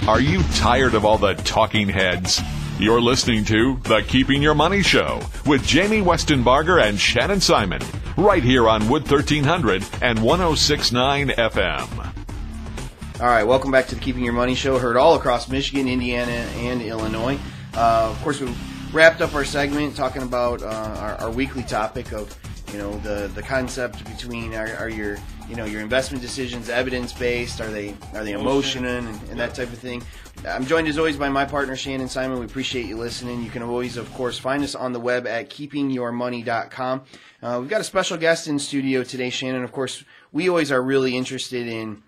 Are you tired of all the talking heads? You're listening to The Keeping Your Money Show with Jamie Westenbarger and Shannon Simon, right here on Wood 1300 and 106.9 FM. All right, welcome back to The Keeping Your Money Show, heard all across Michigan, Indiana, and Illinois. Of course, we wrapped up our segment talking about our weekly topic of, the concept between are your investment decisions evidence-based, are they emotional, and that type of thing. I'm joined as always by my partner Shannon Simon. We appreciate you listening. You can always, of course, find us on the web at keepingyourmoney.com. We've got a special guest in studio today, Shannon. Of course, we always are really interested in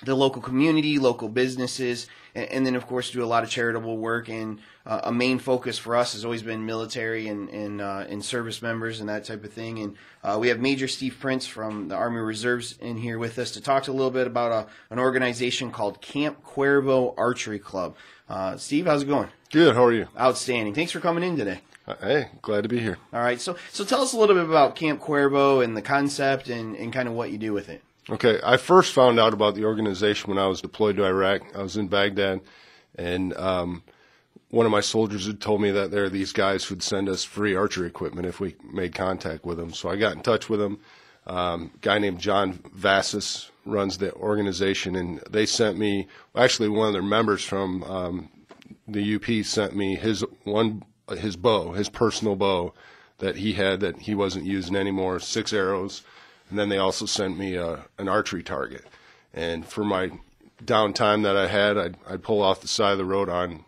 the local community, local businesses, and then, of course, do a lot of charitable work. And a main focus for us has always been military and service members and that type of thing. And we have Major Steve Prince from the Army Reserves in here with us to talk a little bit about an organization called Camp Cuervo Archery Club. Steve, how's it going? Good. How are you? Outstanding. Thanks for coming in today. Hey, glad to be here. All right. So tell us a little bit about Camp Cuervo and the concept and kind of what you do with it. Okay, I first found out about the organization when I was deployed to Iraq. I was in Baghdad, and one of my soldiers had told me that there are these guys who'd send us free archery equipment if we made contact with them. So I got in touch with them. A guy named John Vassis runs the organization, and they sent me, actually one of their members from the UP sent me his bow, his personal bow that he had that he wasn't using anymore, 6 arrows. And then they also sent me an archery target. And for my downtime that I had, I'd pull off the side of the road on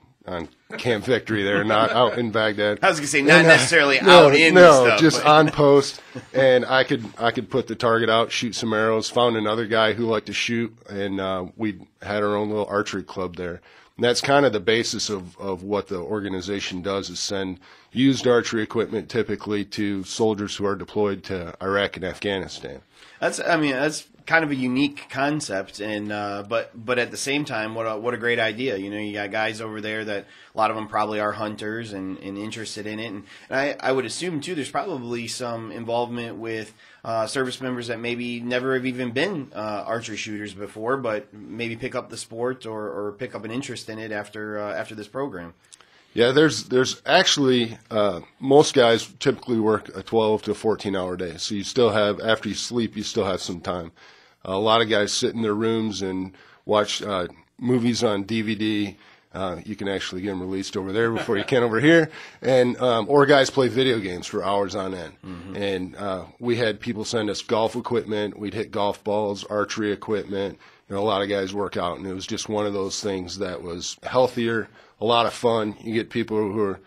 Camp Victory there, not out in Baghdad. I was going to say, not necessarily out in the stuff. No, just on post. And I could put the target out, shoot some arrows, found another guy who liked to shoot, and we had our own little archery club there. And that's kind of the basis of what the organization does, is send used archery equipment typically to soldiers who are deployed to Iraq and Afghanistan. That's kind of a unique concept, and but at the same time, what a great idea. You got guys over there that a lot of them probably are hunters and interested in it, and I would assume too there's probably some involvement with service members that maybe never have even been archery shooters before, but maybe pick up the sport or pick up an interest in it after this program. Yeah, there's actually most guys typically work a 12 to 14-hour day, so you still have, after you sleep, you still have some time. A lot of guys sit in their rooms and watch movies on DVD. You can actually get them released over there before you can over here, and or guys play video games for hours on end. Mm-hmm. And we had people send us golf equipment. We'd hit golf balls, archery equipment. A lot of guys work out, and it was just one of those things that was healthier, a lot of fun. You get people who are,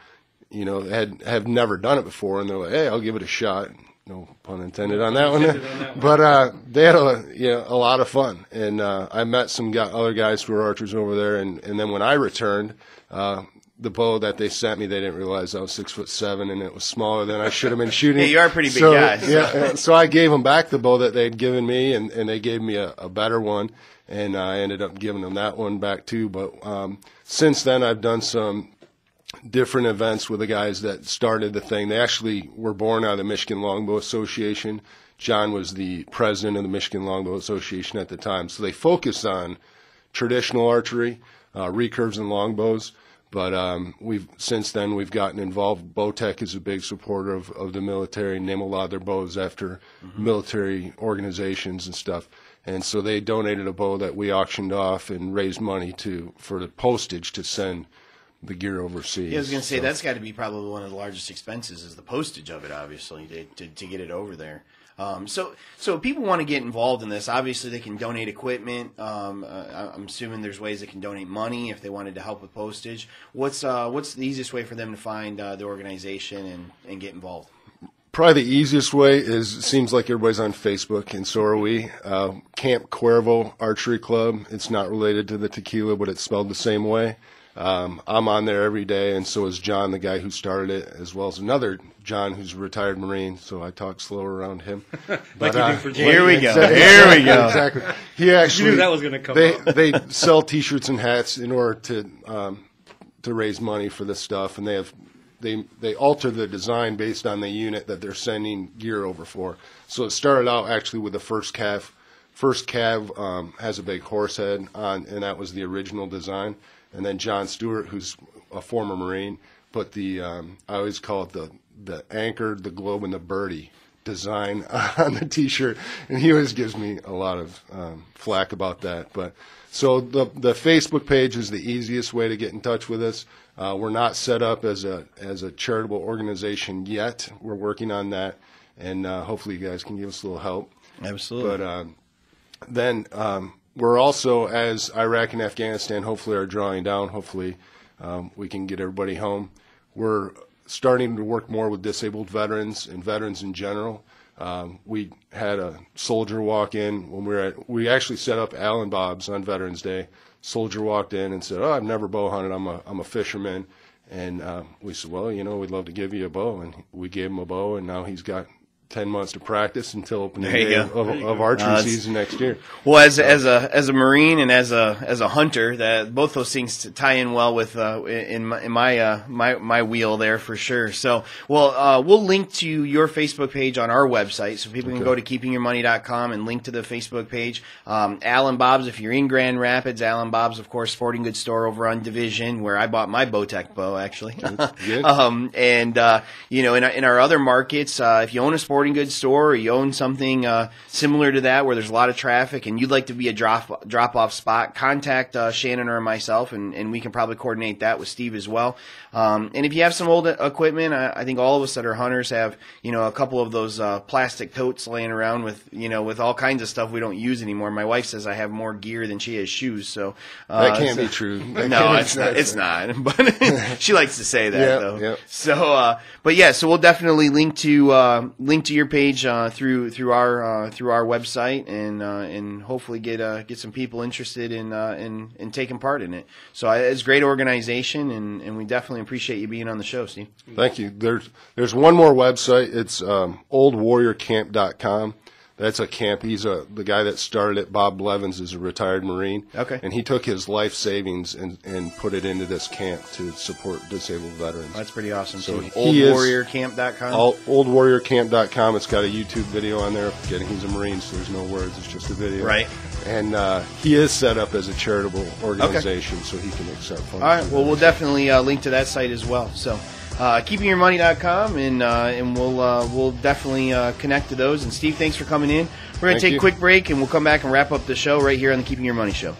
have never done it before, and they're like, "Hey, I'll give it a shot." No pun intended on that one. But they had a lot of fun, and I met some other guys who were archers over there, and then when I returned, the bow that they sent me, they didn't realize I was 6'7", and it was smaller than I should have been shooting. Hey, you are a pretty big guy. So. Yeah, so I gave them back the bow that they'd given me, and they gave me a better one, and I ended up giving them that one back too. But since then, I've done some different events with the guys that started the thing. They actually were born out of the Michigan Longbow Association. John was the president of the Michigan Longbow Association at the time. So they focused on traditional archery, recurves and longbows. But since then we've gotten involved. Bowtech is a big supporter of the military, and name a lot of their bows after military organizations and stuff. And so they donated a bow that we auctioned off and raised money for the postage to send the gear overseas. Yeah, I was going to say, that's got to be probably one of the largest expenses is the postage of it, obviously, to get it over there. So if people want to get involved in this, obviously they can donate equipment. I'm assuming there's ways they can donate money if they wanted to help with postage. What's the easiest way for them to find the organization and get involved? Probably the easiest way is, it seems like everybody's on Facebook, and so are we. Camp Cuervo Archery Club. It's not related to the tequila, but it's spelled the same way. I'm on there every day, and so is John, the guy who started it, as well as another John who's a retired Marine, so I talk slower around him. Like you do for Jay. Here we go. Exactly. Here we go. Exactly. He actually, you knew that was going to come up. They sell T-shirts and hats in order to raise money for this stuff, and they alter the design based on the unit that they're sending gear over for. So it started out actually with the first calf. First calf has a big horse head on, and that was the original design. and then John Stewart, who's a former Marine, put the I always call it the anchor, the globe, and the birdie design on the T-shirt, and he always gives me a lot of flack about that. But so the Facebook page is the easiest way to get in touch with us. We're not set up as a charitable organization yet. We're working on that, and hopefully you guys can give us a little help. Absolutely. But then we're also, as Iraq and Afghanistan hopefully are drawing down, hopefully we can get everybody home. We're starting to work more with disabled veterans and veterans in general. We had a soldier walk in when we actually set up Allen Bob's on Veterans Day. Soldier walked in and said, "Oh, I've never bow hunted. I'm a fisherman." And we said, "Well, we'd love to give you a bow." And we gave him a bow, and now he's got 10 months to practice until opening day of archery season next year. Well, as a Marine and as a hunter, that both those things tie in well with in my wheel there for sure. So, we'll link to your Facebook page on our website, so people can go to keepingyourmoney.com and link to the Facebook page. Allen Bob's, if you're in Grand Rapids, Allen Bob's, of course, sporting goods store over on Division, where I bought my Bowtech bow actually. And in our other markets, if you own a sporting goods store or you own something similar to that where there's a lot of traffic and you'd like to be a drop-off spot, contact Shannon or myself, and we can probably coordinate that with Steve as well. And if you have some old equipment, I think all of us that are hunters have, a couple of those plastic totes laying around with all kinds of stuff we don't use anymore. My wife says I have more gear than she has shoes, so that can't be true. No, it's not. But she likes to say that though. Yep. So, so we'll definitely link to your page through our website and hopefully get some people interested in taking part in it. So it's a great organization, and we definitely appreciate you being on the show, Steve. Thank you. There's one more website. It's oldwarriorcamp.com. That's a camp. He's the guy that started it. Bob Blevins is a retired Marine. Okay. And he took his life savings and put it into this camp to support disabled veterans. That's pretty awesome. So oldwarriorcamp.com? Oldwarriorcamp.com. It's got a YouTube video on there. Forgetting he's a Marine, so there's no words. It's just a video. Right. And he is set up as a charitable organization, so he can accept funds. All right. Well, we'll definitely link to that site as well. So. keepingyourmoney.com, and we'll definitely connect to those. And Steve, thanks for coming in. We're going to take a quick break, and we'll come back and wrap up the show right here on the Keeping Your Money Show.